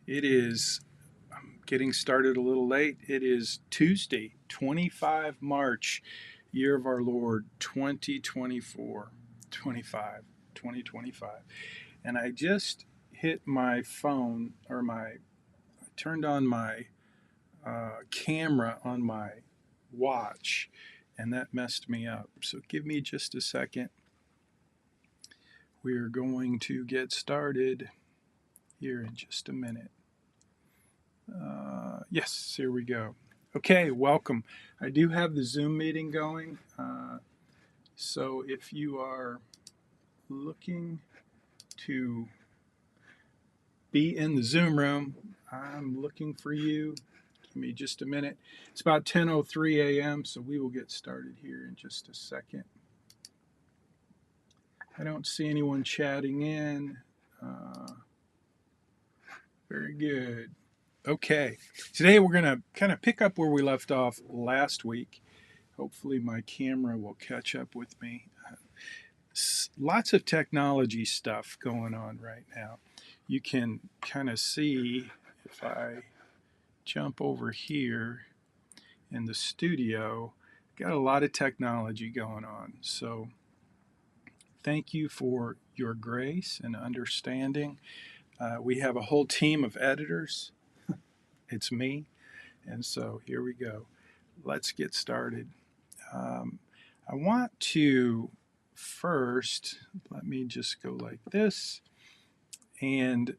It is, I'm getting started a little late. It is Tuesday, 25 March, year of our Lord, 2024, 2025. And I just hit my phone, I turned on my camera on my watch, and that messed me up. So give me just a second. We're going to get started here in just a minute. Yes, here we go. Okay, welcome. I do have the Zoom meeting going. So if you are looking to be in the Zoom room, I'm looking for you. Give me just a minute. It's about 10:03 a.m., so we will get started here in just a second. I don't see anyone chatting in. Very good. Okay, today we're going to kind of pick up where we left off last week. Hopefully, my camera will catch up with me. Lots of technology stuff going on right now. You can kind of see if I jump over here in the studio, got a lot of technology going on. So, thank you for your grace and understanding. We have a whole team of editors. It's me. And so here we go. Let's get started. I want to first, let me just go like this and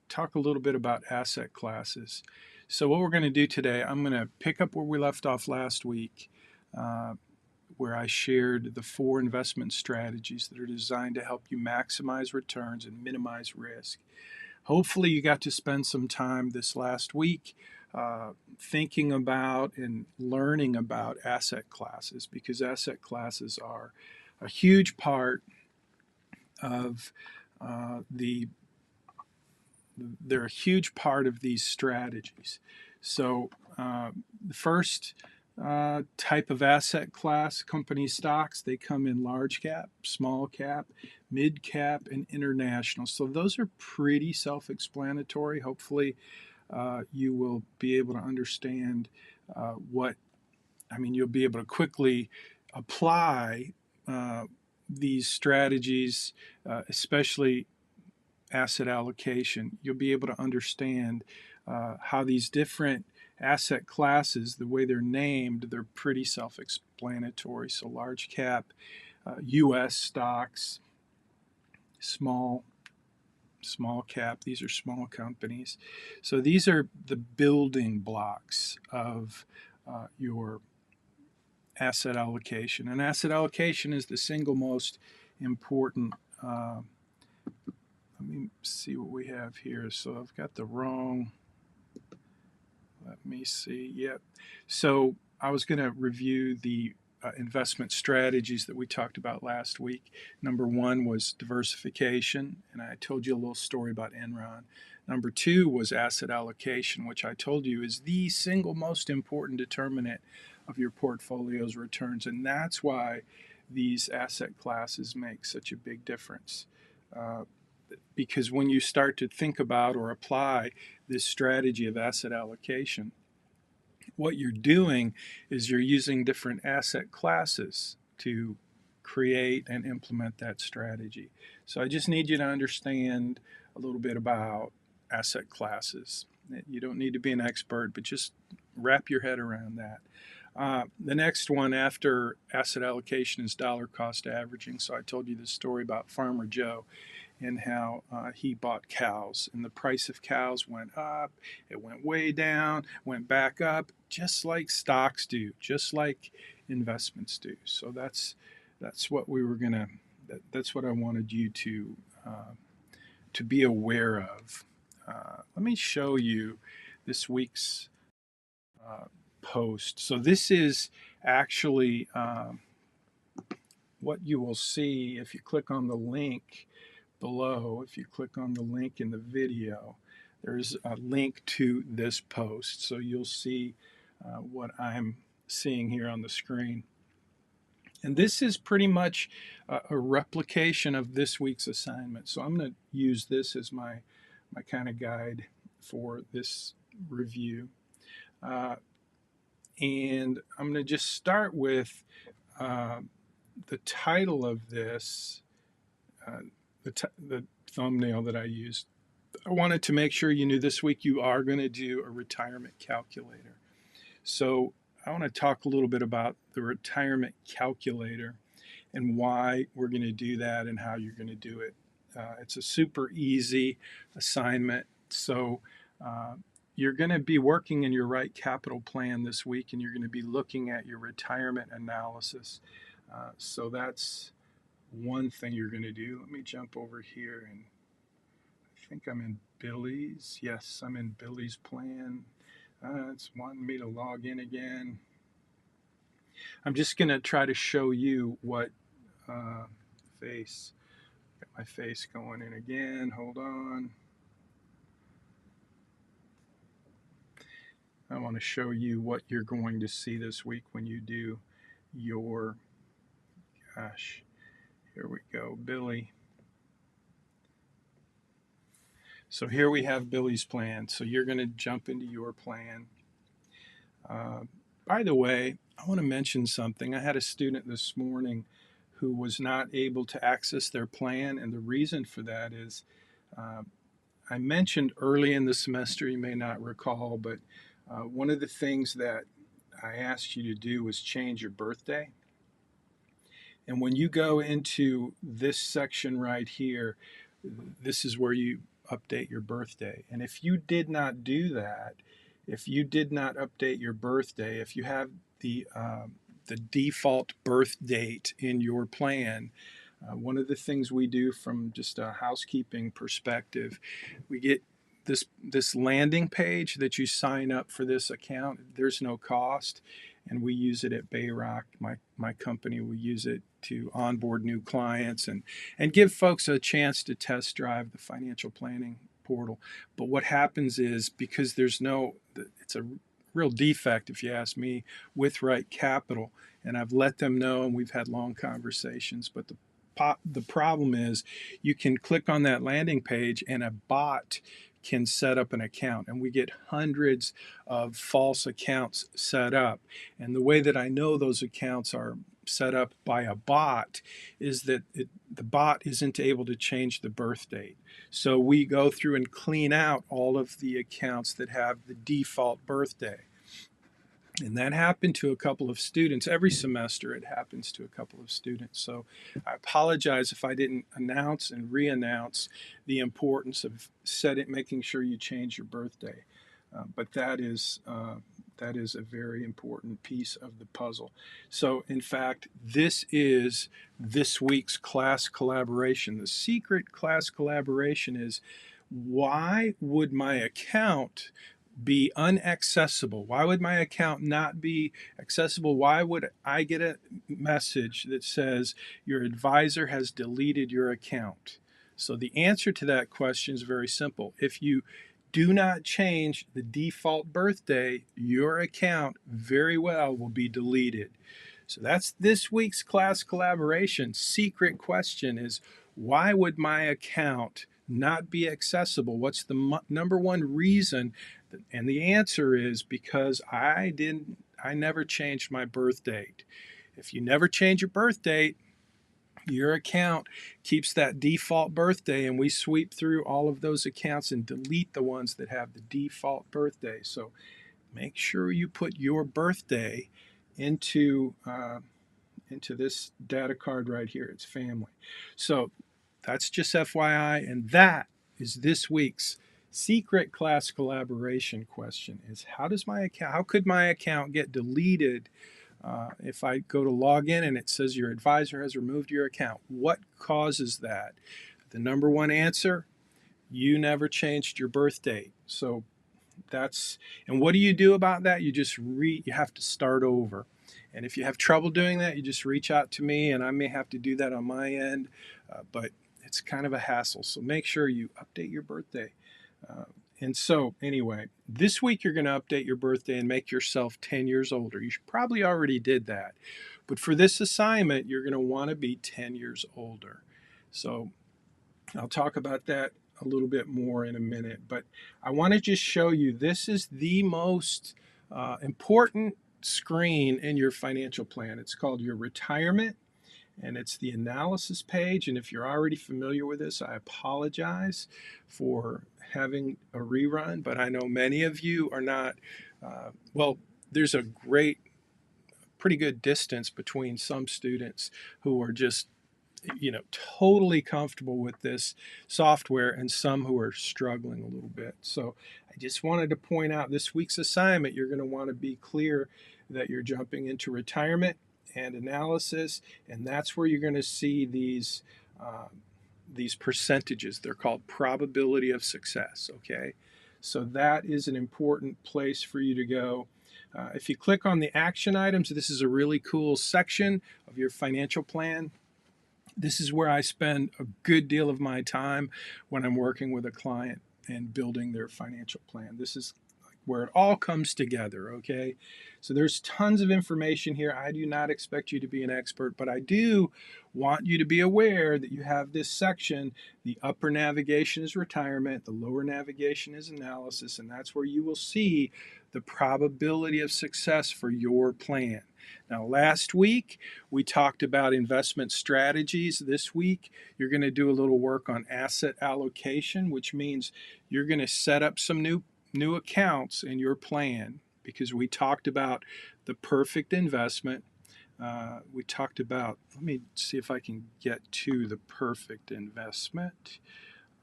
talk a little bit about asset classes. So what we're going to do today, I'm going to pick up where we left off last week, where I shared the 4 investment strategies that are designed to help you maximize returns and minimize risk. Hopefully you got to spend some time this last week thinking about and learning about asset classes, because asset classes are a huge part of they're a huge part of these strategies. So the first type of asset class, company stocks, they come in large cap, small cap, mid cap, and international. So those are pretty self-explanatory. Hopefully you will be able to understand you'll be able to quickly apply these strategies, especially asset allocation. You'll be able to understand how these different asset classes, the way they're named, they're pretty self-explanatory. So large cap, U.S. stocks, small cap, these are small companies. So these are the building blocks of your asset allocation. And asset allocation is the single most important. Let me see what we have here. So I've got the wrong. Let me see. Yep. So I was going to review the investment strategies that we talked about last week. Number 1 was diversification, and I told you a little story about Enron. Number 2 was asset allocation, which I told you is the single most important determinant of your portfolio's returns, and that's why these asset classes make such a big difference. Because when you start to think about or apply this strategy of asset allocation, what you're doing is you're using different asset classes to create and implement that strategy. So I just need you to understand a little bit about asset classes. You don't need to be an expert, but just wrap your head around that. The next one after asset allocation is dollar cost averaging. So I told you this story about Farmer Joe and how he bought cows, and the price of cows went up, it went way down, went back up, just like stocks do, just like investments do. So that's what we were gonna. That's what I wanted you to be aware of. Let me show you this week's post. So this is actually what you will see if you click on the link below. If you click on the link in the video, there's a link to this post. So you'll see what I'm seeing here on the screen. And this is pretty much a replication of this week's assignment. So I'm going to use this as my kind of guide for this review. And I'm going to just start with uh, the title of this, uh, the thumbnail that I used. I wanted to make sure you knew this week you are going to do a retirement calculator. So I want to talk a little bit about the retirement calculator and why we're going to do that and how you're going to do it. It's a super easy assignment. So you're going to be working in your right capital plan this week, and you're going to be looking at your retirement analysis. So that's one thing you're going to do. Let me jump over here, and I think I'm in Billy's. Yes, I'm in Billy's plan. It's wanting me to log in again. I'm just going to try to show you what face. Got my face going in again. Hold on. I want to show you what you're going to see this week when you do your, gosh, here we go, Billy. So here we have Billy's plan. So you're going to jump into your plan. By the way, I want to mention something. I had a student this morning who was not able to access their plan, and the reason for that is I mentioned early in the semester, you may not recall, but one of the things that I asked you to do was change your birthday. And when you go into this section right here, this is where you update your birthday. And if you did not do that, if you did not update your birthday, if you have the default birth date in your plan, one of the things we do from just a housekeeping perspective, we get this landing page that you sign up for this account. There's no cost, and we use it at BayRock. My company, we use it to onboard new clients and give folks a chance to test drive the financial planning portal. But what happens is, because it's a real defect, if you ask me, with Right Capital, and I've let them know, and we've had long conversations, but the problem is you can click on that landing page and a bot can set up an account, and we get hundreds of false accounts set up. And the way that I know those accounts are set up by a bot is that the bot isn't able to change the birth date. So we go through and clean out all of the accounts that have the default birthday. And that happened to a couple of students. Every semester it happens to a couple of students. So I apologize if I didn't announce and re-announce the importance of making sure you change your birthday. But that is a very important piece of the puzzle. So in fact, this is this week's class collaboration. The secret class collaboration is, why would my account be unaccessible? Why would my account not be accessible? Why would I get a message that says your advisor has deleted your account? So the answer to that question is very simple. If you do not change the default birthday, your account very well will be deleted. So that's this week's class collaboration. Secret question is, why would my account not be accessible? What's the number one reason? And the answer is because I never changed my birth date. If you never change your birth date, your account keeps that default birthday, and we sweep through all of those accounts and delete the ones that have the default birthday. So make sure you put your birthday into this data card right here. It's family. So that's just FYI, and that is this week's secret class collaboration question: is how could my account get deleted if I go to log in and it says your advisor has removed your account? What causes that? The number one answer: you never changed your birth date. So and what do you do about that? You have to start over. And if you have trouble doing that, you just reach out to me, and I may have to do that on my end, but it's kind of a hassle. So make sure you update your birthday. And so anyway, this week you're going to update your birthday and make yourself 10 years older. You probably already did that. But for this assignment, you're going to want to be 10 years older. So I'll talk about that a little bit more in a minute, but I want to just show you this is the most important screen in your financial plan. It's called your retirement, and it's the analysis page. And if you're already familiar with this, I apologize for having a rerun, but I know many of you are not. Well, there's a pretty good distance between some students who are just totally comfortable with this software and some who are struggling a little bit. So I just wanted to point out this week's assignment, you're going to want to be clear that you're jumping into retirement and analysis, and that's where you're going to see these percentages. They're called probability of success. Okay, so that is an important place for you to go. If you click on the action items, this is a really cool section of your financial plan. This is where I spend a good deal of my time when I'm working with a client and building their financial plan. This is where it all comes together, okay? So there's tons of information here. I do not expect you to be an expert, but I do want you to be aware that you have this section. The upper navigation is retirement, the lower navigation is analysis, and that's where you will see the probability of success for your plan. Now, last week, we talked about investment strategies. This week, you're going to do a little work on asset allocation, which means you're going to set up some new accounts in your plan, because we talked about the perfect investment. We talked about, let me see if I can get to the perfect investment.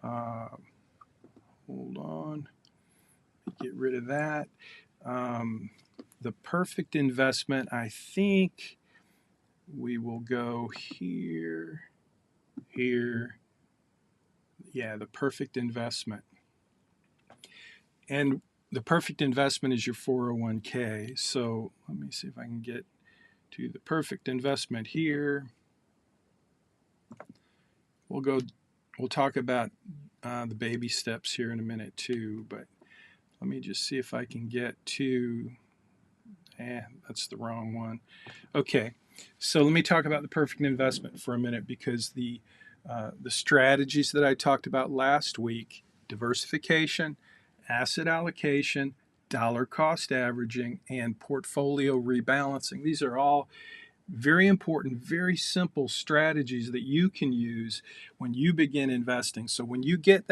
Hold on, get rid of that. The perfect investment, I think we will go here. Yeah, the perfect investment. And the perfect investment is your 401k. So let me see if I can get to the perfect investment here. We'll talk about the baby steps here in a minute too, but let me just see if I can get to, that's the wrong one. Okay, so let me talk about the perfect investment for a minute, because the strategies that I talked about last week, diversification, asset allocation, dollar cost averaging, and portfolio rebalancing. These are all very important, very simple strategies that you can use when you begin investing. So when you get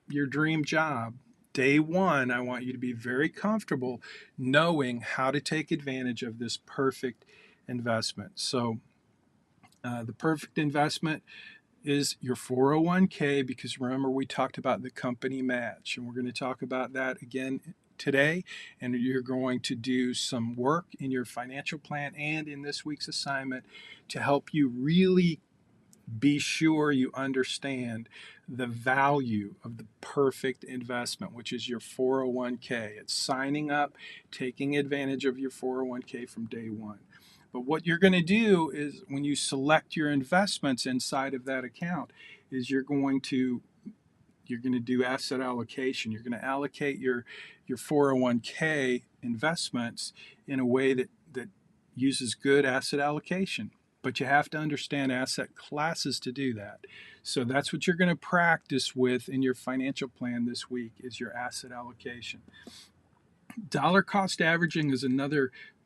your dream job, day one, I want you to be very comfortable knowing how to take advantage of this perfect investment. So the perfect investment is your 401k, because remember we talked about the company match, and we're going to talk about that again today. And you're going to do some work in your financial plan and in this week's assignment to help you really be sure you understand the value of the perfect investment, which is your 401k. It's signing up, taking advantage of your 401k from day one. But what you're going to do is, when you select your investments inside of that account, is you're going to do asset allocation. You're going to allocate your 401k investments in a way that uses good asset allocation. But you have to understand asset classes to do that. So that's what you're going to practice with in your financial plan this week, is your asset allocation. Dollar cost averaging is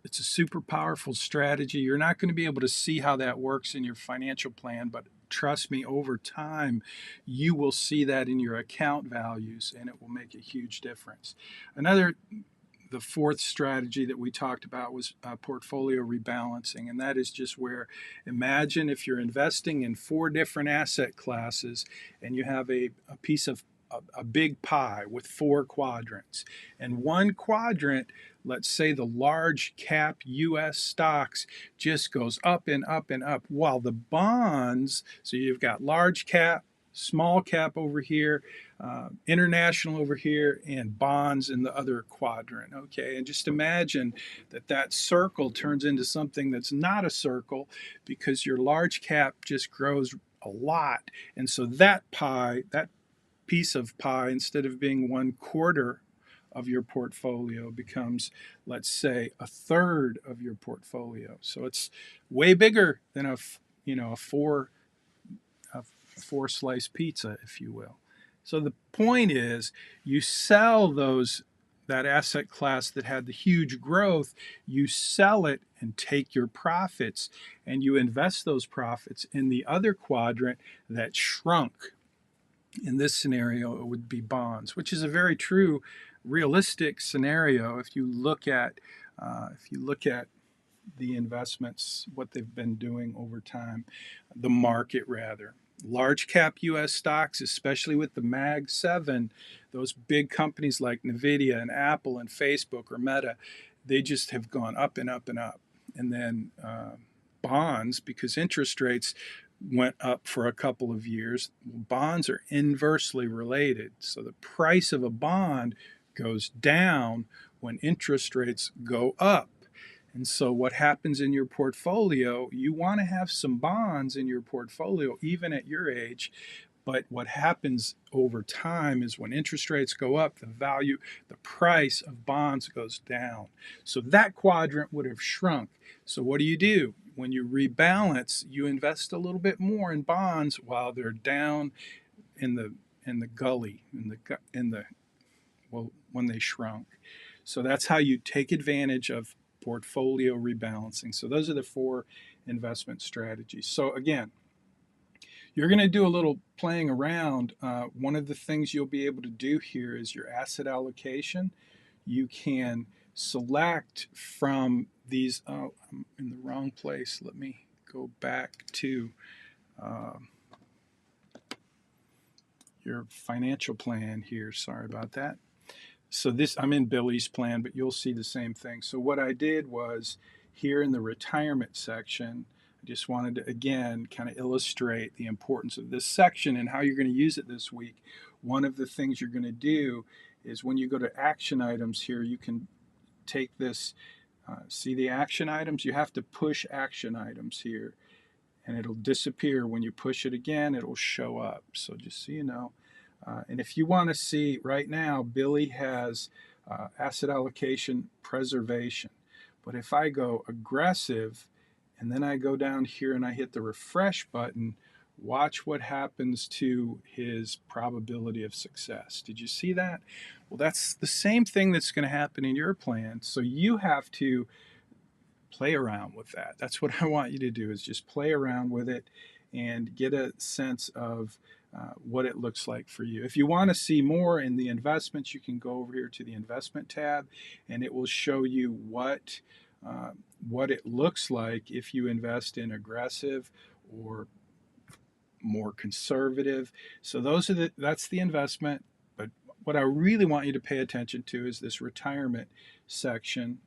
it's a super powerful strategy. You're not going to be able to see how that works in your financial plan, but trust me, over time, you will see that in your account values, and it will make a huge difference. The fourth strategy that we talked about was portfolio rebalancing, and that is just where, imagine if you're investing in 4 different asset classes and you have a piece of a big pie with 4 quadrants, and one quadrant, let's say the large cap US stocks, just goes up and up and up, while the bonds, so you've got large cap, small cap over here, international over here, and bonds in the other quadrant. Okay, and just imagine that circle turns into something that's not a circle, because your large cap just grows a lot, and so that piece of pie, instead of being 1/4 of your portfolio, becomes, let's say, 1/3 of your portfolio. So it's way bigger than a four slice pizza, if you will. So the point is, you sell that asset class that had the huge growth, you sell it and take your profits, and you invest those profits in the other quadrant that shrunk. In this scenario, it would be bonds, which is a very true, realistic scenario if you look at the investments, what they've been doing over time, the market rather. Large cap US stocks, especially with the Mag 7, those big companies like Nvidia and Apple and Facebook or Meta, they just have gone up and up and up. And then bonds, because interest rates went up for a couple of years, bonds are inversely related. So the price of a bond goes down when interest rates go up. And so what happens in your portfolio, you want to have some bonds in your portfolio, even at your age. But what happens over time is when interest rates go up, the price of bonds goes down. So that quadrant would have shrunk. So what do? When you rebalance, you invest a little bit more in bonds while they're down in the gully, when they shrunk. So that's how you take advantage of portfolio rebalancing. So those are the 4 investment strategies. So again, you're going to do a little playing around. One of the things you'll be able to do here is your asset allocation. You can select from these. Oh, I'm in the wrong place. Let me go back to your financial plan here. Sorry about that. So I'm in Billy's plan, but you'll see the same thing. So what I did was here in the retirement section, I just wanted to, again, kind of illustrate the importance of this section and how you're going to use it this week. One of the things you're going to do is when you go to action items here, you can take this, see the action items? You have to push action items here, and it'll disappear. When you push it again, it'll show up. So just so you know. And if you want to see right now, Billy has asset allocation preservation. But if I go aggressive and then I go down here and I hit the refresh button, watch what happens to his probability of success. Did you see that? Well, that's the same thing that's going to happen in your plan. So you have to play around with that. That's what I want you to do, is just play around with it and get a sense of what it looks like for you. If you want to see more in the investments, you can go over here to the investment tab, and it will show you what it looks like if you invest in aggressive or more conservative. So that's the investment. But what I really want you to pay attention to is this retirement section,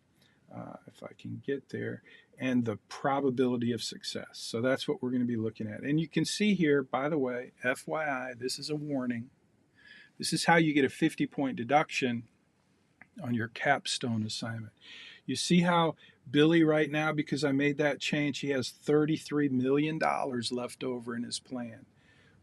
if I can get there, and the probability of success. So that's what we're going to be looking at. And you can see here, by the way, FYI, this is a warning. This is how you get a 50-point deduction on your Capstone assignment. You see how Billy right now, because I made that change, he has $33 million left over in his plan.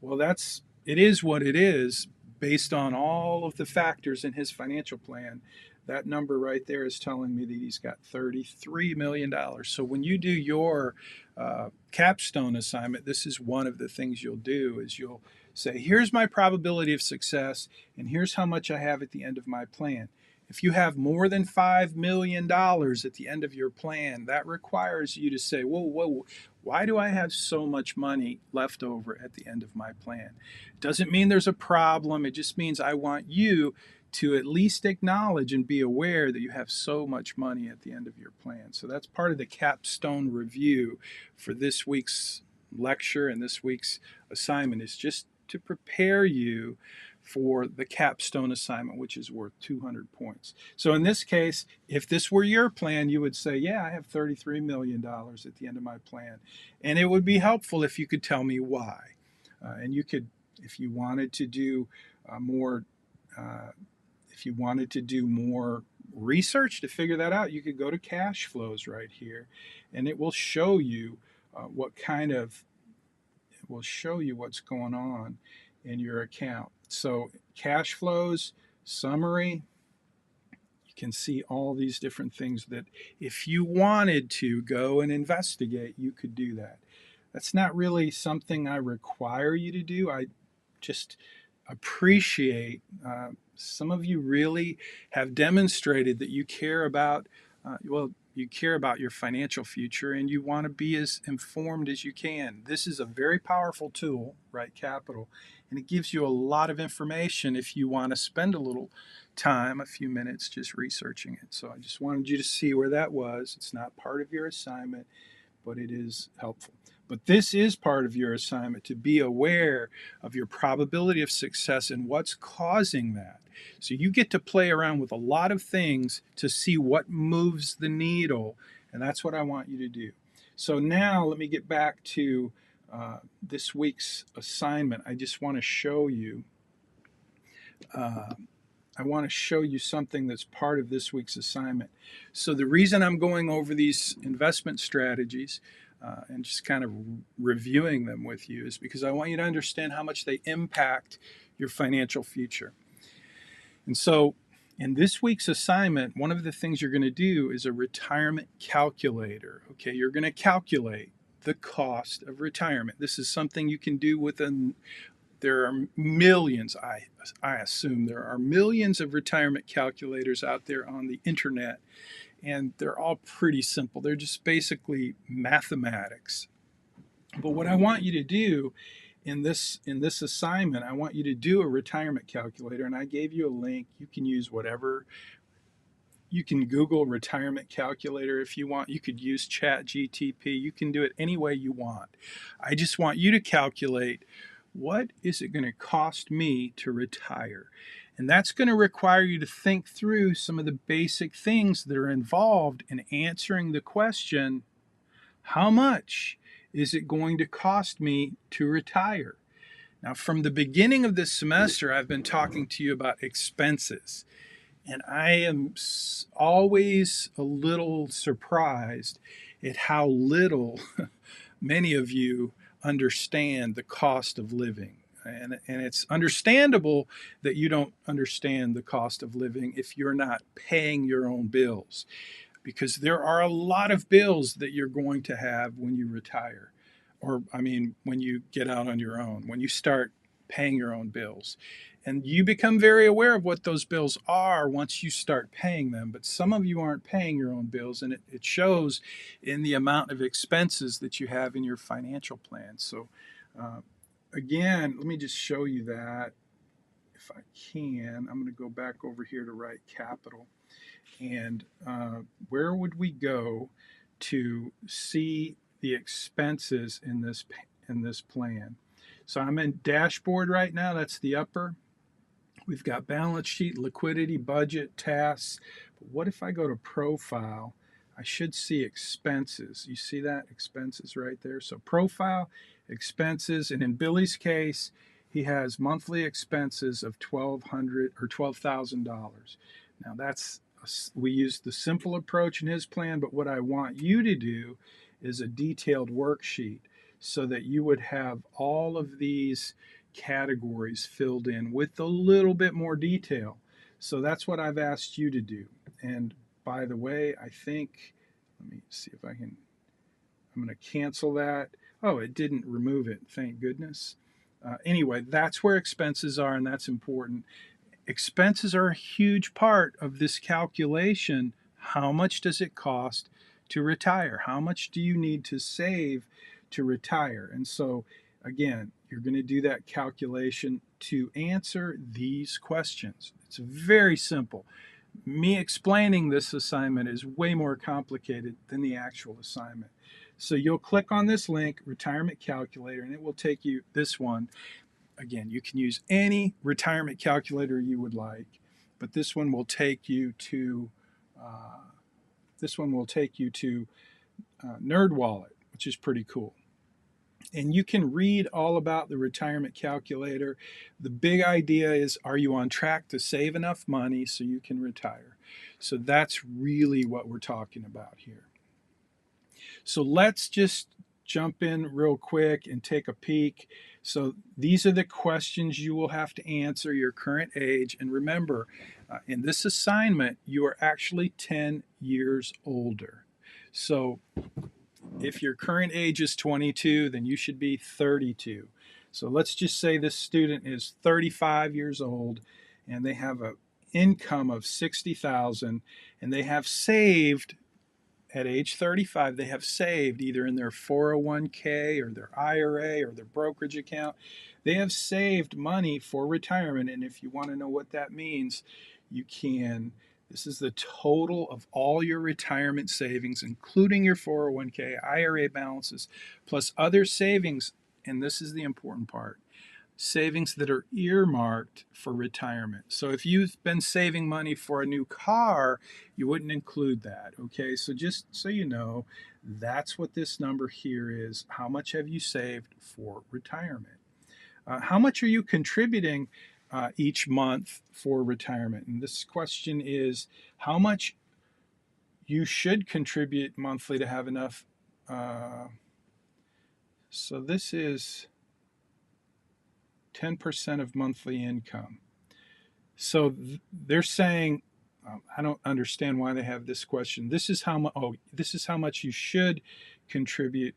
Well, it is what it is based on all of the factors in his financial plan. That number right there is telling me that he's got $33 million. So when you do your Capstone assignment, this is one of the things you'll do, is you'll say, here's my probability of success, and here's how much I have at the end of my plan. If you have more than $5 million at the end of your plan, that requires you to say, whoa, why do I have so much money left over at the end of my plan? It doesn't mean there's a problem. It just means I want you to at least acknowledge and be aware that you have so much money at the end of your plan. So that's part of the Capstone review for this week's lecture and this week's assignment, is just to prepare you for the Capstone assignment, which is worth 200 points. So in this case, if this were your plan, you would say, yeah, I have $33 million at the end of my plan. And it would be helpful if you could tell me why. And you could, if you wanted to do more research to figure that out, you could go to cash flows right here, and it will show you what's going on in your account. So cash flows, summary, you can see all these different things that if you wanted to go and investigate, you could do that. That's not really something I require you to do. I just appreciate. Some of you really have demonstrated that you care about, you care about your financial future and you want to be as informed as you can. This is a very powerful tool, right? Capital, and it gives you a lot of information if you want to spend a little time, a few minutes, just researching it. So I just wanted you to see where that was. It's not part of your assignment, but it is helpful. But this is part of your assignment, to be aware of your probability of success and what's causing that. So you get to play around with a lot of things to see what moves the needle, and that's what I want you to do. So now let me get back to this week's assignment. I just want to show you. I want to show you something that's part of this week's assignment. So the reason I'm going over these investment strategies and just kind of reviewing them with you is because I want you to understand how much they impact your financial future. And so in this week's assignment, one of the things you're going to do is a retirement calculator. Okay, you're going to calculate the cost of retirement. This is something you can do with there are millions, I assume there are millions of retirement calculators out there on the internet, and they're all pretty simple. They're just basically mathematics. But what I want you to do in this assignment, I want you to do a retirement calculator, and I gave you a link. You can use whatever. You can Google retirement calculator if you want. You could use ChatGTP. You can do it any way you want. I just want you to calculate, what is it going to cost me to retire? And that's going to require you to think through some of the basic things that are involved in answering the question, how much is it going to cost me to retire? Now, from the beginning of this semester, I've been talking to you about expenses. And I am always a little surprised at how little many of you understand the cost of living. And it's understandable that you don't understand the cost of living if you're not paying your own bills, because there are a lot of bills that you're going to have when you retire, or when you get out on your own, when you start paying your own bills. And you become very aware of what those bills are once you start paying them. But some of you aren't paying your own bills, and it shows in the amount of expenses that you have in your financial plan. So again, let me just show you that if I can. I'm going to go back over here to write capital. And where would we go to see the expenses in this plan? So I'm in dashboard right now. That's the upper. We've got balance sheet, liquidity, budget, tasks. But what if I go to profile? I should see expenses. You see that? Expenses right there. So profile, expenses, and in Billy's case, he has monthly expenses of $1,200 or $12,000. Now we used the simple approach in his plan, but what I want you to do is a detailed worksheet so that you would have all of these categories filled in with a little bit more detail. So that's what I've asked you to do. And by the way, I think, let me see if I'm going to cancel that. Oh, it didn't remove it. Thank goodness. Anyway, that's where expenses are, and that's important. Expenses are a huge part of this calculation. How much does it cost to retire? How much do you need to save to retire? And so, again, you're going to do that calculation to answer these questions. It's very simple. Me explaining this assignment is way more complicated than the actual assignment. So you'll click on this link, Retirement Calculator, and it will take you this one. Again, you can use any retirement calculator you would like, but this one will take you to NerdWallet, which is pretty cool. And you can read all about the retirement calculator. The big idea is, are you on track to save enough money so you can retire? So that's really what we're talking about here. So let's just jump in real quick and take a peek. So these are the questions you will have to answer: your current age. And remember, in this assignment, you are actually 10 years older. So if your current age is 22, then you should be 32. So let's just say this student is 35 years old and they have an income of 60,000 and they have saved at age 35, they have saved either in their 401k or their IRA or their brokerage account. They have saved money for retirement. And if you want to know what that means, you can. This is the total of all your retirement savings, including your 401k, IRA balances, plus other savings. And this is the important part, savings that are earmarked for retirement. So if you've been saving money for a new car, you wouldn't include that. Okay, so just so you know, that's what this number here is. How much have you saved for retirement? How much are you contributing each month for retirement? And this question is how much you should contribute monthly to have enough. So this is 10% of monthly income. So they're saying, I don't understand why they have this question. This is how much. Oh, this is how much you should contribute.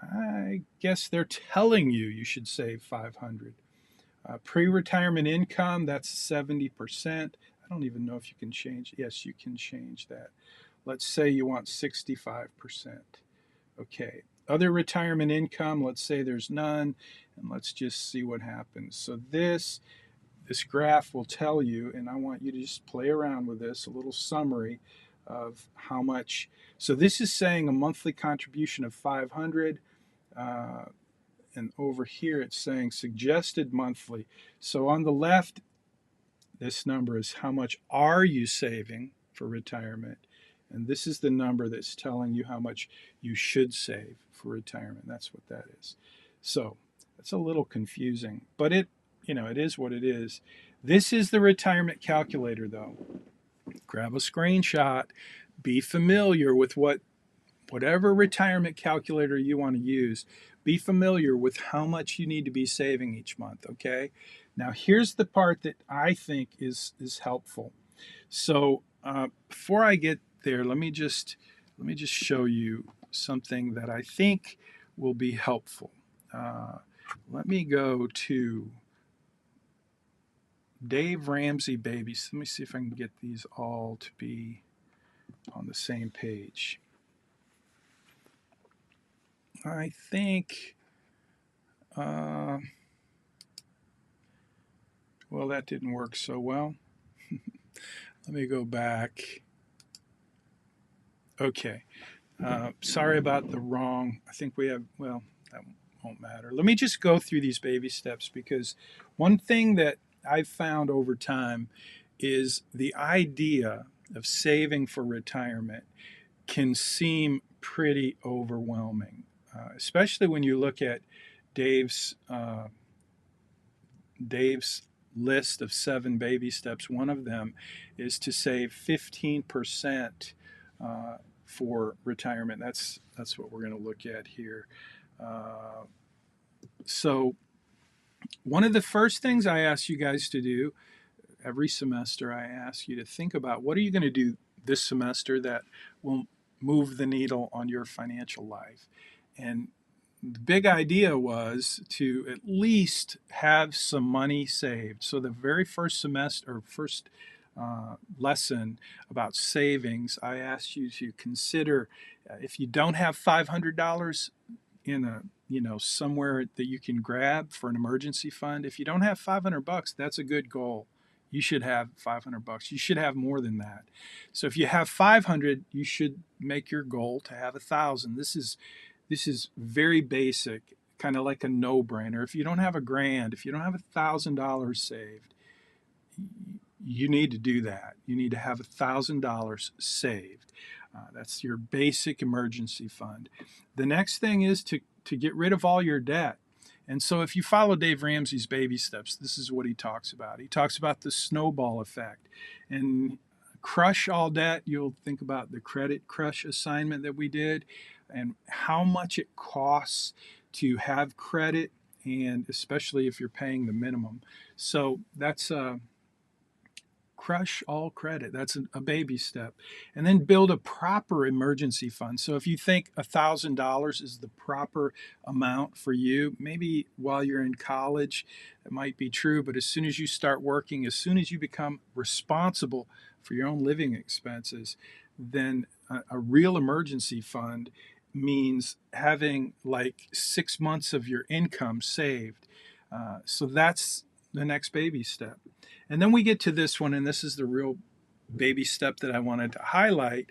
I guess they're telling you should save 500. Pre-retirement income, that's 70%. I don't even know if you can change. Yes, you can change that. Let's say you want 65%. Okay. Other retirement income, let's say there's none, and let's just see what happens. So this graph will tell you, and I want you to just play around with this, a little summary of how much. So this is saying a monthly contribution of 500, and over here it's saying suggested monthly. So on the left, this number is how much are you saving for retirement, and this is the number that's telling you how much you should save for retirement. That's what that is. So it's a little confusing, but it is what it is. This is the retirement calculator, though. Grab a screenshot. Be familiar with whatever retirement calculator you want to use. Be familiar with how much you need to be saving each month, okay? Now, here's the part that I think is helpful. So before I get there, let me just show you something that I think will be helpful. Let me go to Dave Ramsey babies. Let me see if I can get these all to be on the same page. I think, well, that didn't work so well. Let me go back. Okay. Sorry about the wrong. I think we have, well, that won't matter. Let me just go through these baby steps, because one thing that I've found over time is the idea of saving for retirement can seem pretty overwhelming, especially when you look at Dave's list of 7 baby steps. One of them is to save 15% for retirement. That's what we're going to look at here. So one of the first things I ask you guys to do every semester, I ask you to think about what are you going to do this semester that will move the needle on your financial life. And the big idea was to at least have some money saved. So the very first semester or first lesson about savings, I asked you to consider if you don't have $500 in a somewhere that you can grab for an emergency fund. If you don't have $500, that's a good goal. You should have $500. You should have more than that. So if you have 500, you should make your goal to have 1,000. This is very basic, kind of like a no-brainer. If you don't have $1,000, if you don't have $1,000 saved, you need to do that. You need to have $1,000 saved. That's your basic emergency fund. The next thing is to get rid of all your debt. And so if you follow Dave Ramsey's baby steps, this is what he talks about. He talks about the snowball effect. And crush all debt, you'll think about the credit crush assignment that we did and how much it costs to have credit, and especially if you're paying the minimum. So that's crush all credit. That's a baby step. And then build a proper emergency fund. So if you think $1,000 is the proper amount for you, maybe while you're in college, it might be true, but as soon as you start working, as soon as you become responsible for your own living expenses, then a real emergency fund means having like 6 months of your income saved. So that's the next baby step. And then we get to this one, and this is the real baby step that I wanted to highlight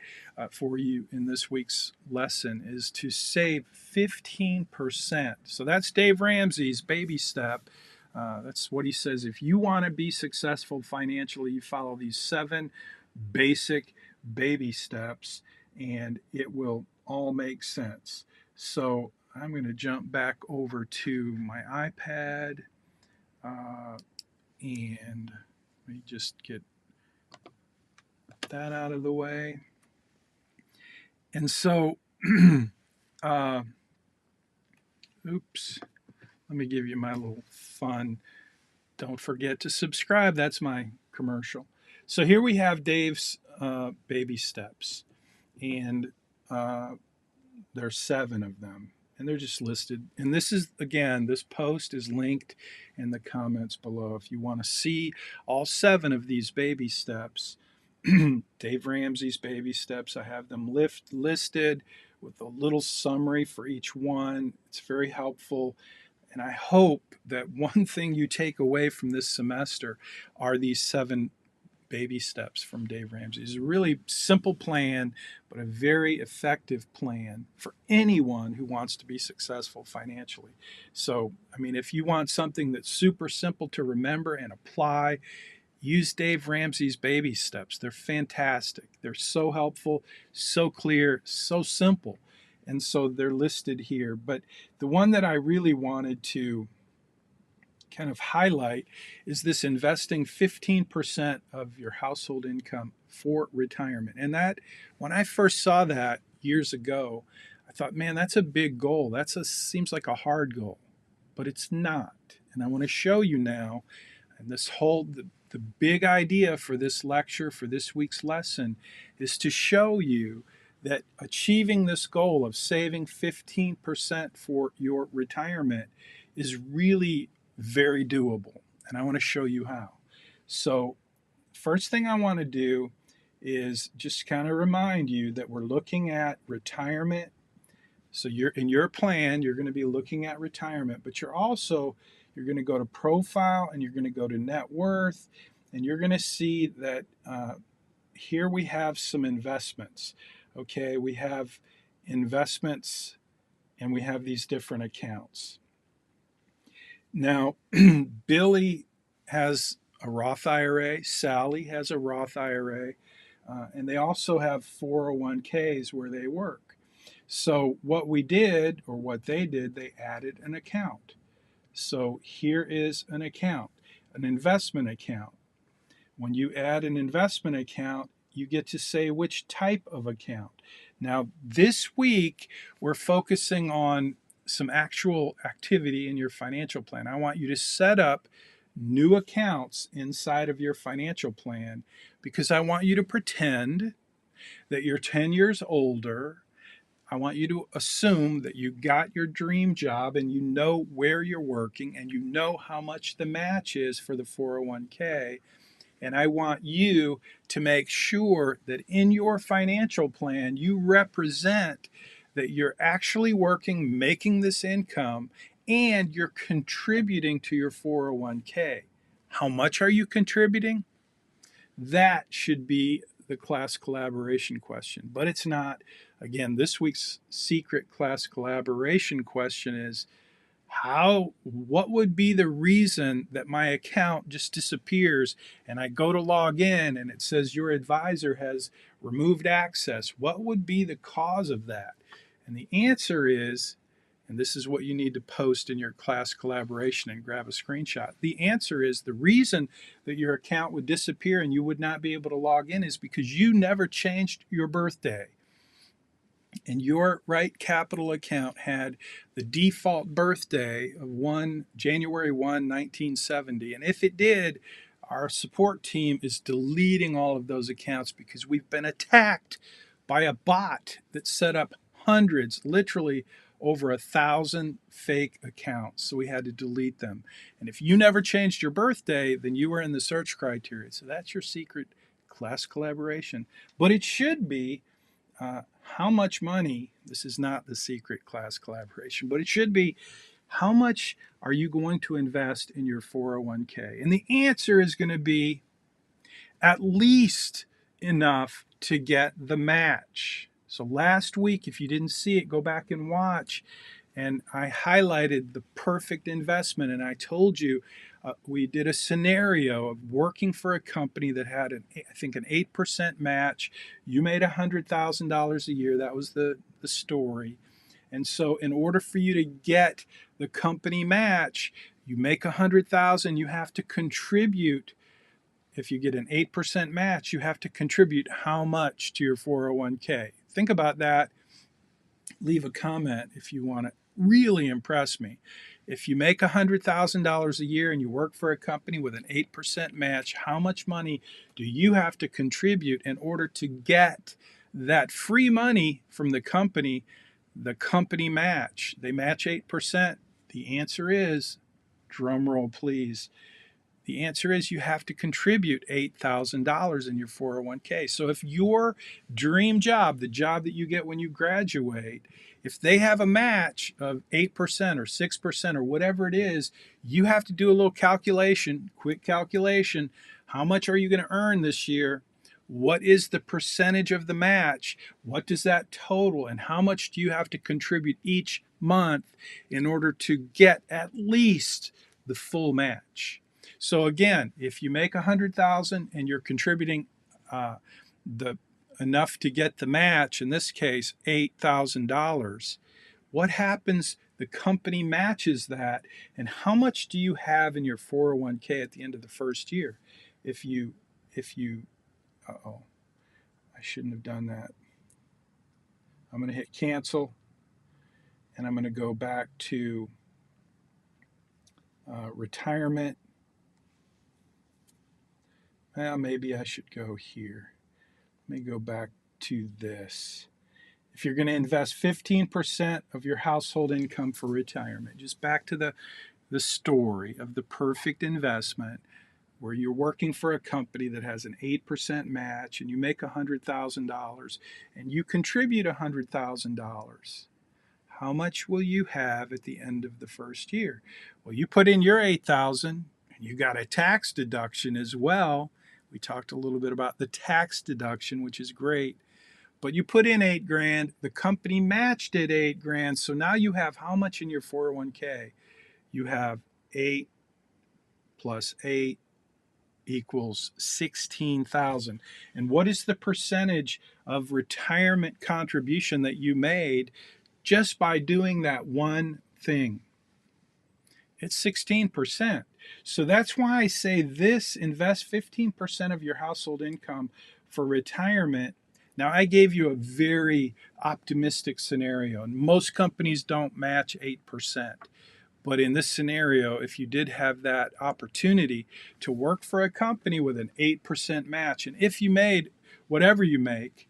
for you in this week's lesson, is to save 15%. So that's Dave Ramsey's baby step. That's what he says. If you want to be successful financially, you follow these 7 basic baby steps, and it will all make sense. So I'm going to jump back over to my iPad, and let me just get that out of the way. And so, oops, let me give you my little fun. Don't forget to subscribe. That's my commercial. So here we have Dave's baby steps, and there's 7 of them, and they're just listed. And this is, again, this post is linked in the comments below if you want to see all 7 of these baby steps. Dave Ramsey's baby steps, I have them listed with a little summary for each one. It's very helpful. And I hope that one thing you take away from this semester are these 7 baby steps from Dave Ramsey. It's a really simple plan, but a very effective plan for anyone who wants to be successful financially. So, I mean, if you want something that's super simple to remember and apply, use Dave Ramsey's baby steps. They're fantastic. They're so helpful, so clear, so simple. And so they're listed here. But the one that I really wanted to kind of highlight is this investing 15% of your household income for retirement. And that, when I first saw that years ago, I thought, man, that's a big goal. Seems like a hard goal, but it's not. And I want to show you now, and the big idea for this lecture, for this week's lesson, is to show you that achieving this goal of saving 15% for your retirement is really very doable. And I want to show you how. So first thing I want to do is just kind of remind you that we're looking at retirement. So in your plan, you're going to be looking at retirement, but you're going to go to profile, and you're going to go to net worth, and you're going to see that here we have some investments. Okay, we have investments, and we have these different accounts. Now, Billy has a Roth IRA, Sally has a Roth IRA, and they also have 401ks where they work. So what we did, or what they did, they added an account. So here is an account, an investment account. When you add an investment account, you get to say which type of account. Now, this week, we're focusing on some actual activity in your financial plan. I want you to set up new accounts inside of your financial plan, because I want you to pretend that you're 10 years older. I want you to assume that you got your dream job, and you know where you're working, and you know how much the match is for the 401k. And I want you to make sure that in your financial plan, you represent that you're actually working, making this income, and you're contributing to your 401k. How much are you contributing? That should be the class collaboration question, but it's not. Again, this week's secret class collaboration question is, what would be the reason that my account just disappears and I go to log in and it says your advisor has removed access? What would be the cause of that? And the answer is, and this is what you need to post in your class collaboration and grab a screenshot. The answer is, the reason that your account would disappear and you would not be able to log in is because you never changed your birthday. And your Right Capital account had the default birthday of January 1, 1970. And if it did, our support team is deleting all of those accounts because we've been attacked by a bot that set up hundreds, literally over 1,000 fake accounts. So we had to delete them. And if you never changed your birthday, then you were in the search criteria. So that's your secret class collaboration. But it should be how much money, this is not the secret class collaboration, but it should be how much are you going to invest in your 401k? And the answer is going to be at least enough to get the match. So last week, if you didn't see it, go back and watch. And I highlighted the perfect investment. And I told you we did a scenario of working for a company that had, I think, an 8% match. You made $100,000 a year. That was the story. And so in order for you to get the company match, you make $100,000, you have to contribute. If you get an 8% match, you have to contribute how much to your 401k? Think about that. Leave a comment if you want to really impress me. If you make $100,000 a year and you work for a company with an 8% match, how much money do you have to contribute in order to get that free money from the company match? They match 8%. The answer is, drum roll please, the answer is you have to contribute $8,000 in your 401k. So if your dream job, the job that you get when you graduate, if they have a match of 8% or 6% or whatever it is, you have to do a little calculation, quick calculation. How much are you going to earn this year? What is the percentage of the match? What does that total? And how much do you have to contribute each month in order to get at least the full match? So again, if you make $100,000 and you're contributing the enough to get the match, in this case $8,000, what happens? The company matches that, and how much do you have in your 401k at the end of the first year? If you, uh-oh, I shouldn't have done that. I'm going to hit cancel, and I'm going to go back to retirement. Well, maybe I should go here. Let me go back to this. If you're going to invest 15% of your household income for retirement, just back to the story of the perfect investment where you're working for a company that has an 8% match and you make $100,000 and you contribute $100,000. How much will you have at the end of the first year? Well, you put in your $8,000 and you got a tax deduction as well. We talked a little bit about the tax deduction, which is great. But you put in $8,000, the company matched it $8,000. So now you have how much in your 401k? You have 8 plus 8 equals 16,000. And what is the percentage of retirement contribution that you made just by doing that one thing? It's 16%. So that's why I say this: invest 15% of your household income for retirement. Now, I gave you a very optimistic scenario, and most companies don't match 8%. But in this scenario, if you did have that opportunity to work for a company with an 8% match, and if you made whatever you make,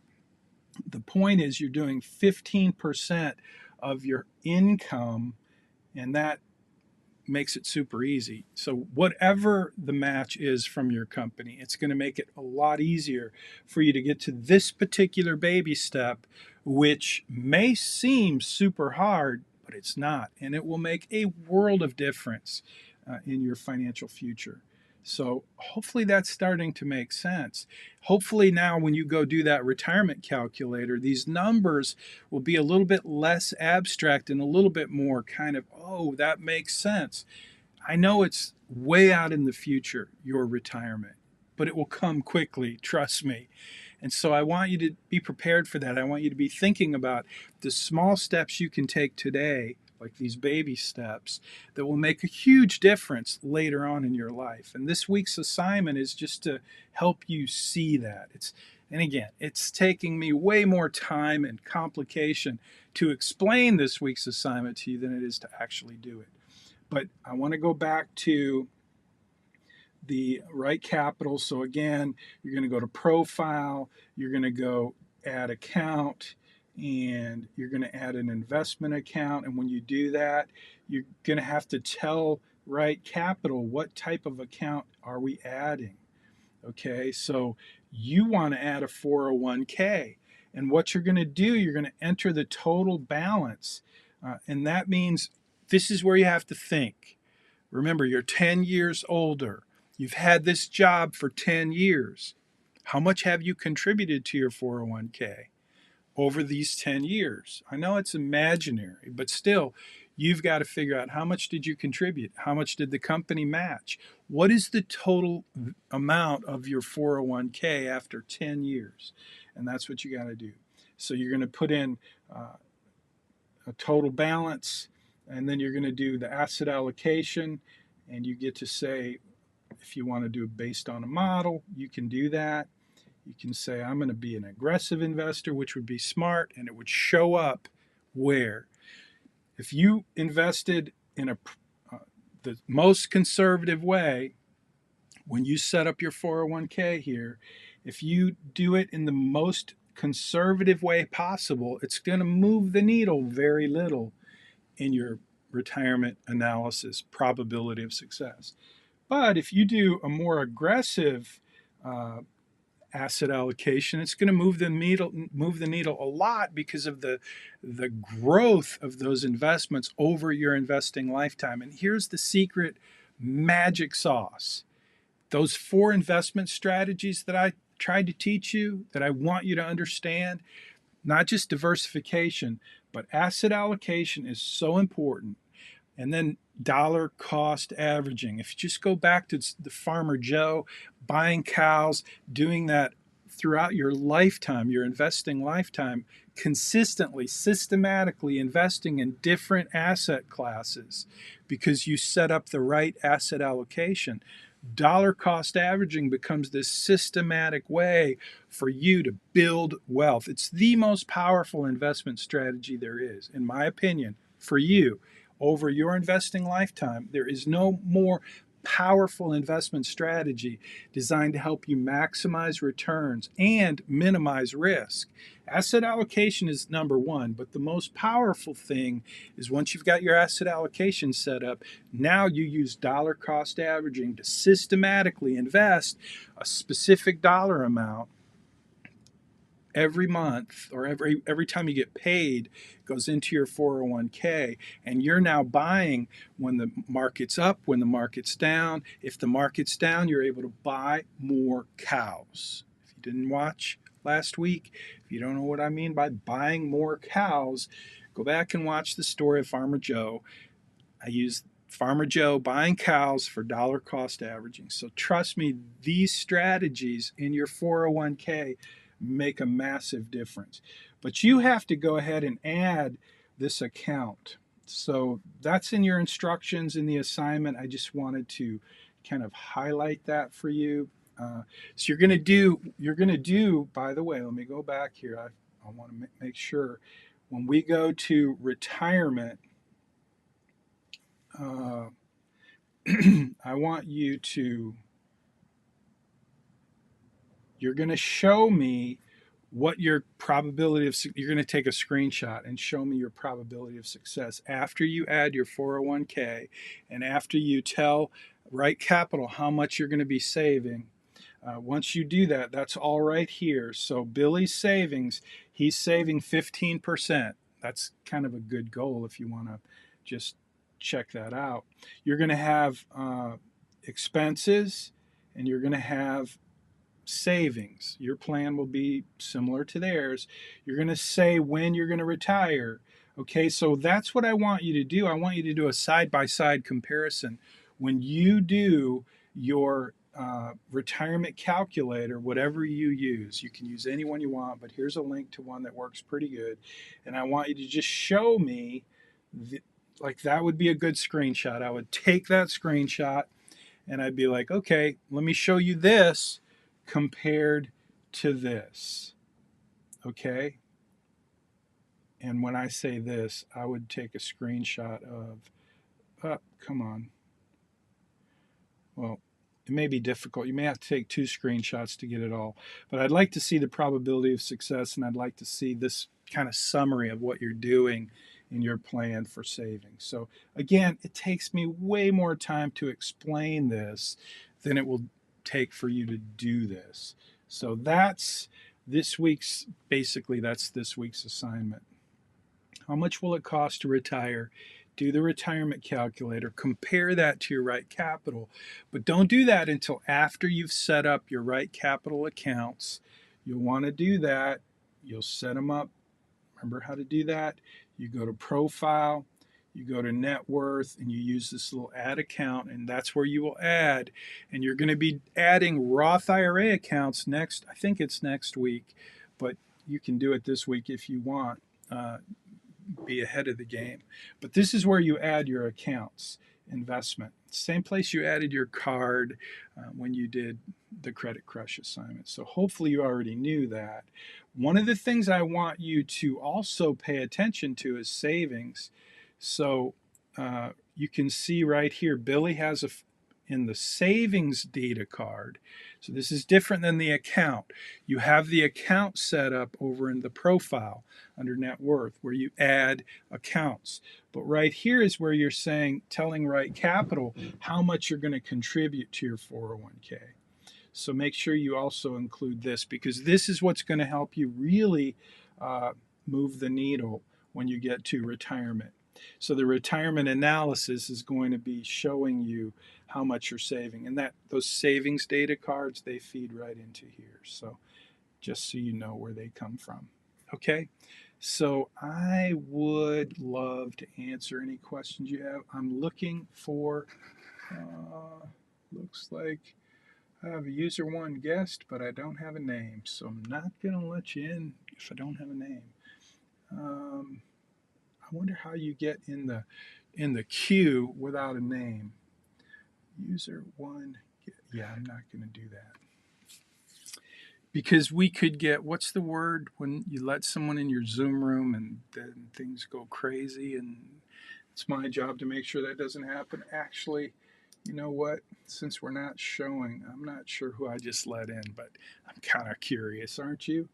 the point is you're doing 15% of your income, and that makes it super easy. So whatever the match is from your company, it's going to make it a lot easier for you to get to this particular baby step, which may seem super hard, but it's not. And it will make a world of difference in your financial future. So hopefully that's starting to make sense. Hopefully now when you go do that retirement calculator, these numbers will be a little bit less abstract and a little bit more kind of, oh, that makes sense. I know it's way out in the future, your retirement, but it will come quickly, trust me. And so I want you to be prepared for that. I want you to be thinking about the small steps you can take today, like these baby steps, that will make a huge difference later on in your life. And this week's assignment is just to help you see that. And again, it's taking me way more time and complication to explain this week's assignment to you than it is to actually do it. But I want to go back to the right capital. So again, you're going to go to profile, you're going to go add account, and you're going to add an investment account. And when you do that, you're going to have to tell right capital what type of account are we adding. Okay, so you want to add a 401k. And what you're going to do, you're going to enter the total balance. And that means this is where you have to think. Remember, you're 10 years older. You've had this job for 10 years. How much have you contributed to your 401k over these 10 years? I know it's imaginary, but still, you've got to figure out how much did you contribute? How much did the company match? What is the total amount of your 401k after 10 years? And that's what you got to do. So you're going to put in a total balance, and then you're going to do the asset allocation, and you get to say if you want to do it based on a model, you can do that. You can say I'm going to be an aggressive investor, which would be smart, and it would show up where if you invested in the most conservative way, when you set up your 401k here, if you do it in the most conservative way possible, it's going to move the needle very little in your retirement analysis probability of success. But if you do a more aggressive asset allocation, it's going to move the needle a lot because of the growth of those investments over your investing lifetime. And here's the secret magic sauce. Those 4 investment strategies that I tried to teach you, that I want you to understand, not just diversification, but asset allocation is so important. And then dollar cost averaging. If you just go back to the Farmer Joe, buying cows, doing that throughout your lifetime, your investing lifetime, consistently, systematically investing in different asset classes because you set up the right asset allocation. Dollar cost averaging becomes this systematic way for you to build wealth. It's the most powerful investment strategy there is, in my opinion, for you. Over your investing lifetime, there is no more powerful investment strategy designed to help you maximize returns and minimize risk. Asset allocation is number one, but the most powerful thing is once you've got your asset allocation set up, now you use dollar cost averaging to systematically invest a specific dollar amount every month, or every time you get paid goes into your 401k, and you're now buying when the market's up, when the market's down. If the market's down, you're able to buy more cows. If you didn't watch last week, if you don't know what I mean by buying more cows, go back and watch the story of Farmer Joe. I used Farmer Joe buying cows for dollar cost averaging. So trust me, these strategies in your 401k make a massive difference. But you have to go ahead and add this account. So that's in your instructions in the assignment. I just wanted to kind of highlight that for you. So you're going to do, by the way, let me go back here. I want to make sure when we go to retirement, I want you to, you're going to show me what your probability of, you're going to take a screenshot and show me your probability of success after you add your 401k and after you tell Right Capital how much you're going to be saving. Once you do that, that's all right here. So Billy's savings, he's saving 15%. That's kind of a good goal if you want to just check that out. You're going to have expenses, and you're going to have savings. Your plan will be similar to theirs. You're going to say when you're going to retire. Okay, so that's what I want you to do. I want you to do a side-by-side comparison. When you do your retirement calculator, whatever you use, you can use any one you want, but here's a link to one that works pretty good. And I want you to just show me, like that would be a good screenshot. I would take that screenshot and I'd be like, okay, let me show you this compared to this. Okay? And when I say this, I would take a screenshot of, come on. Well, it may be difficult. You may have to take 2 screenshots to get it all. But I'd like to see the probability of success, and I'd like to see this kind of summary of what you're doing in your plan for saving. So again, it takes me way more time to explain this than it will take for you to do this. So that's this week's assignment. How much will it cost to retire? Do the retirement calculator, compare that to your right capital. But don't do that until after you've set up your right capital accounts. You'll want to do that. You'll set them up. Remember how to do that? You go to profile, you go to net worth, and you use this little add account, and that's where you will add. And you're going to be adding Roth IRA accounts next. I think it's next week, but you can do it this week if you want. Be ahead of the game. But this is where you add your accounts, investment. Same place you added your card when you did the Credit Crush assignment. So hopefully you already knew that. One of the things I want you to also pay attention to is savings. So you can see right here, Billy has in the savings data card. So this is different than the account. You have the account set up over in the profile under net worth where you add accounts. But right here is where you're telling Right Capital how much you're going to contribute to your 401k. So make sure you also include this, because this is what's going to help you really move the needle when you get to retirement. So the retirement analysis is going to be showing you how much you're saving, and those savings data cards, they feed right into here. So just so you know where they come from. Okay, so I would love to answer any questions you have. I'm looking for, looks like I have a user one guest, but I don't have a name, so I'm not going to let you in if I don't have a name. I wonder how you get in the queue without a name. User one, yeah, I'm not going to do that. Because we could get, what's the word when you let someone in your Zoom room and then things go crazy, and it's my job to make sure that doesn't happen. Actually, you know what? Since we're not showing, I'm not sure who I just let in, but I'm kind of curious, aren't you?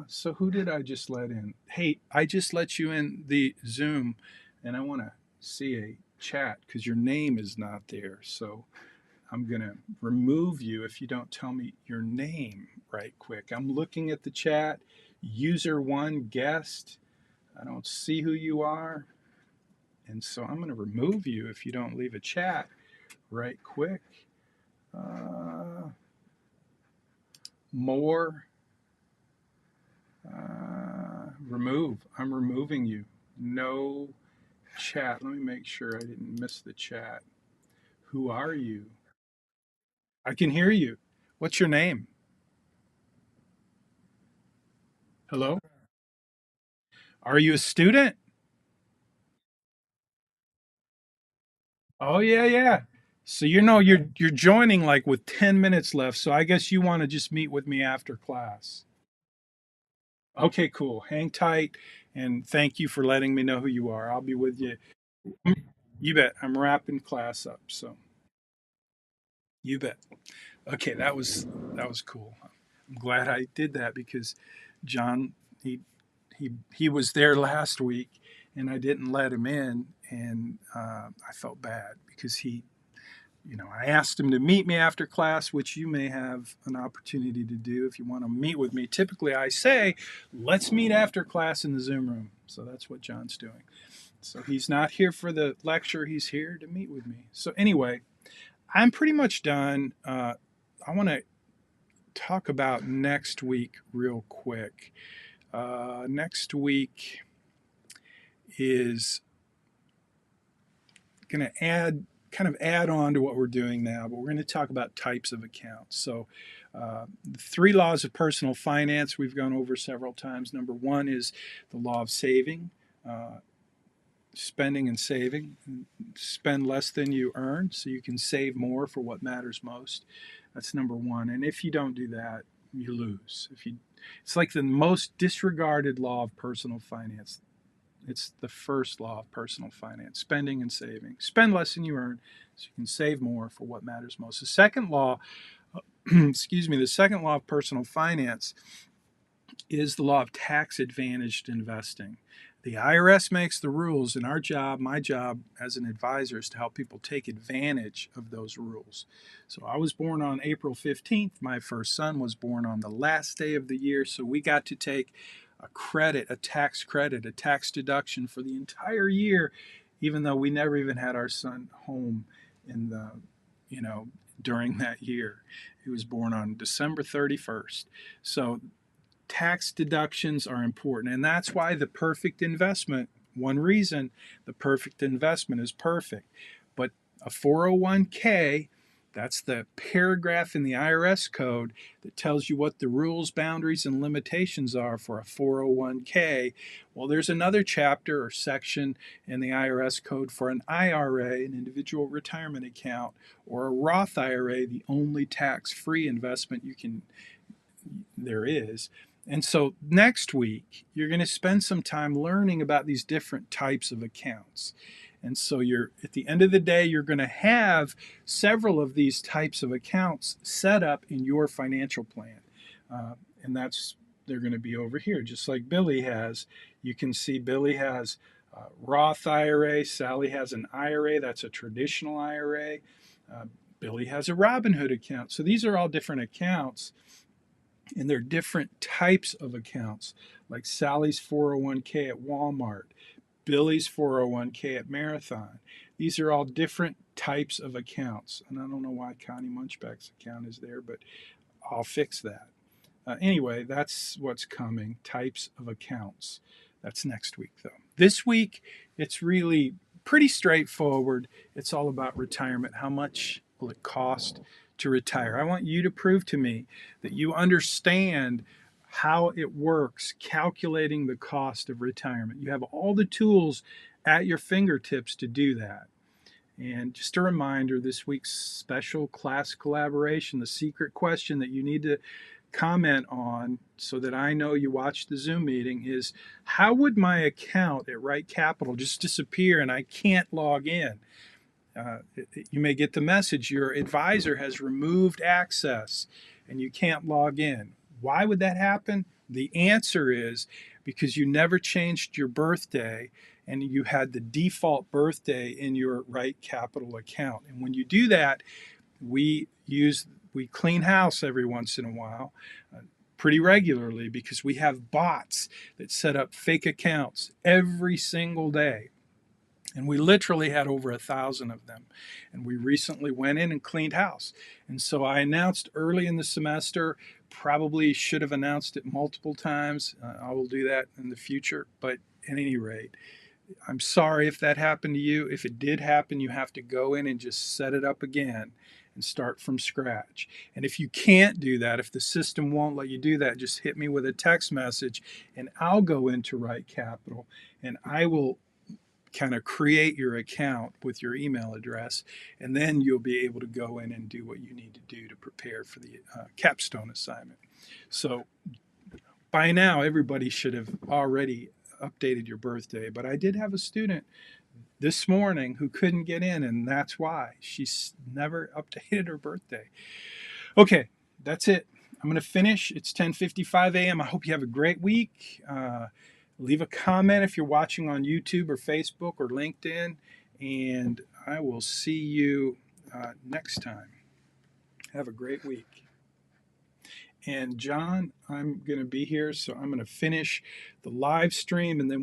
So who did I just let in? Hey, I just let you in the Zoom, and I want to see a chat because your name is not there. So I'm going to remove you if you don't tell me your name right quick. I'm looking at the chat. User one guest. I don't see who you are. And so I'm going to remove you if you don't leave a chat right quick. More. Remove. I'm removing you. No chat. Let me make sure I didn't miss the chat. Who are you? I can hear you. What's your name? Hello? Are you a student? Oh yeah, yeah. So you're joining like with 10 minutes left. So I guess you want to just meet with me after class. Okay, cool. Hang tight, and thank you for letting me know who you are. I'll be with you. You bet. I'm wrapping class up, so you bet. Okay, that was cool. I'm glad I did that because John he was there last week, and I didn't let him in, and I felt bad because I asked him to meet me after class, which you may have an opportunity to do if you want to meet with me. Typically, I say, let's meet after class in the Zoom room. So that's what John's doing. So he's not here for the lecture, he's here to meet with me. So, anyway, I'm pretty much done. I want to talk about next week real quick. Next week is going to add on to what we're doing now, but we're going to talk about types of accounts. So, the 3 laws of personal finance we've gone over several times. Number 1 is the law of saving, spending and saving. Spend less than you earn so you can save more for what matters most. That's number 1. And if you don't do that, you lose. It's like the most disregarded law of personal finance. It's the first law of personal finance, spending and saving. Spend less than you earn, So you can save more for what matters most. The second law, the second law of personal finance is the law of tax advantaged investing. The IRS makes the rules, and my job as an advisor, is to help people take advantage of those rules. So I was born on April 15th. My first son was born on the last day of the year, so we got to take a credit, a tax deduction for the entire year, even though we never even had our son home in the, during that year. He was born on December 31st. So tax deductions are important, and that's why the perfect investment, one reason the perfect investment is perfect. But a 401k, that's the paragraph in the IRS code that tells you what the rules, boundaries, and limitations are for a 401k. Well, there's another chapter or section in the IRS code for an IRA, an individual retirement account, or a Roth IRA, the only tax-free investment there is. And so next week, you're going to spend some time learning about these different types of accounts. And so at the end of the day, you're going to have several of these types of accounts set up in your financial plan. And they're going to be over here, just like Billy has. You can see Billy has a Roth IRA. Sally has an IRA. That's a traditional IRA. Billy has a Robinhood account. So these are all different accounts. And there are different types of accounts, like Sally's 401k at Walmart, Billy's 401k at Marathon. These are all different types of accounts. And I don't know why Connie Munchback's account is there, but I'll fix that. Anyway, that's what's coming, types of accounts. That's next week, though. This week, it's really pretty straightforward. It's all about retirement. How much will it cost to retire? I want you to prove to me that you understand how it works, calculating the cost of retirement. You have all the tools at your fingertips to do that. And just a reminder, this week's special class collaboration, the secret question that you need to comment on so that I know you watched the Zoom meeting is, how would my account at Right Capital just disappear and I can't log in? You may get the message, your advisor has removed access and you can't log in. Why would that happen? The answer is because you never changed your birthday and you had the default birthday in your Right Capital account. And when you do that, we clean house every once in a while, pretty regularly, because we have bots that set up fake accounts every single day. And we literally had over 1,000 of them. And we recently went in and cleaned house. And so I announced early in the semester, probably should have announced it multiple times. I will do that in the future. But at any rate, I'm sorry if that happened to you. If it did happen, you have to go in and just set it up again and start from scratch. And if you can't do that, if the system won't let you do that, just hit me with a text message and I'll go into Right Capital and I will kind of create your account with your email address, and then you'll be able to go in and do what you need to do to prepare for the Capstone assignment. So by now, everybody should have already updated your birthday, but I did have a student this morning who couldn't get in, and that's why. She's never updated her birthday. Okay, that's it. I'm going to finish. It's 10:55 a.m. I hope you have a great week. Leave a comment if you're watching on YouTube or Facebook or LinkedIn, and I will see you next time. Have a great week. And John, I'm going to be here, so I'm going to finish the live stream, and then